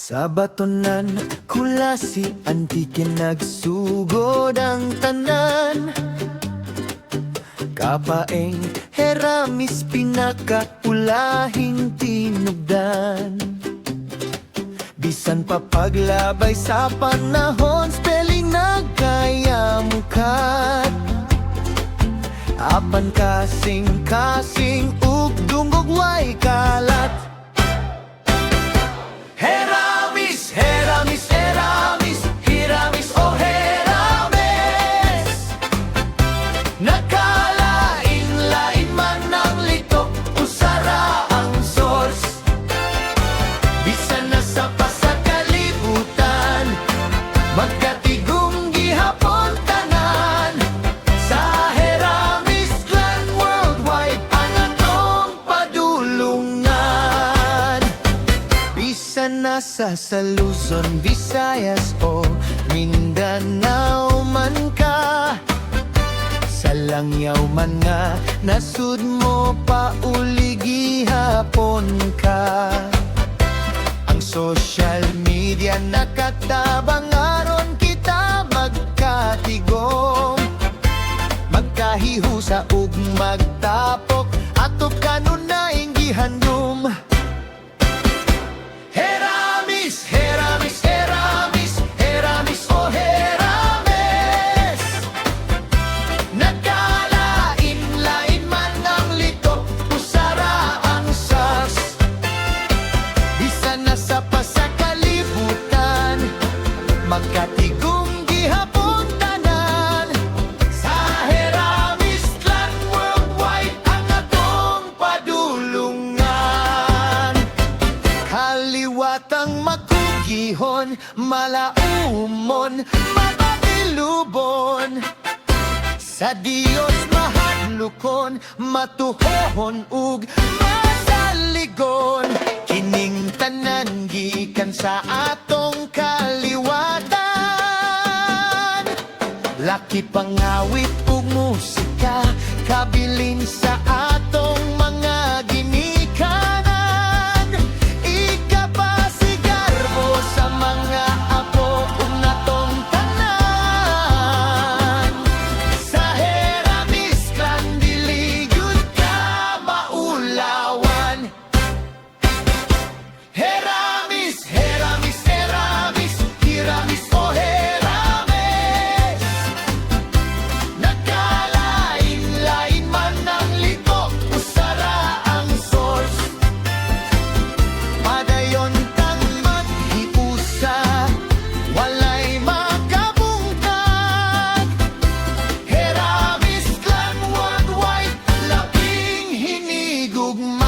Sa batonan, kulasi, antikin nagsugod ang tanan. Kapaeng, heramis, pinakaulahing tinugdan. Bisan pa paglabay sa panahon, spelling nagkayamukat. Apan kasing-kasing, ug dunggog way kalat. Heramis, heramis, heramis, hiramis o herames. Nakalain-lain man ang litok, usara ang source. Bisan na sa pasakalibutan, magkatigong gihapon tanan. Sa Heramis Clan Worldwide ang atong padulungan. Bisan nasa sa Luzon, Visayas o Mindanao man ka, sa langyaw man nga nasud mo pauli gihapon ka. Ang social media nakatabang aron kita magkatigom, magkahihusa ug magtapok ato kanunayng gihandom. Heramis, heramis, heramis, heramis o herames. Nagkalain-lain man ang litok, usara ang sas. Bisan na sa pasakalibutan, magkatigong gihapon tanan. Sa Heramis Clan Worldwide ang atong padulungan. Kaliwatang makugihon, malaumon, mapatilubon. Sa Diyos mahadlukon, matuhohon ug masaligon. Kining tanan gikan sa atong kaliwatan. Laki pangawit ug musika, kabilin sa atong mga ginikanan. Ikapasigarbo sa mga apo ug natong tanan. Sa Heramis Clan dili gyud ka maulawan. Heramis, heramis, heramis, hiramis o herames. Nagkalain-lain man ang litok, usara ang source. Padayon tang maghiusa, walay makabungkag. Heramis Clan Worldwide, labing hinigugma.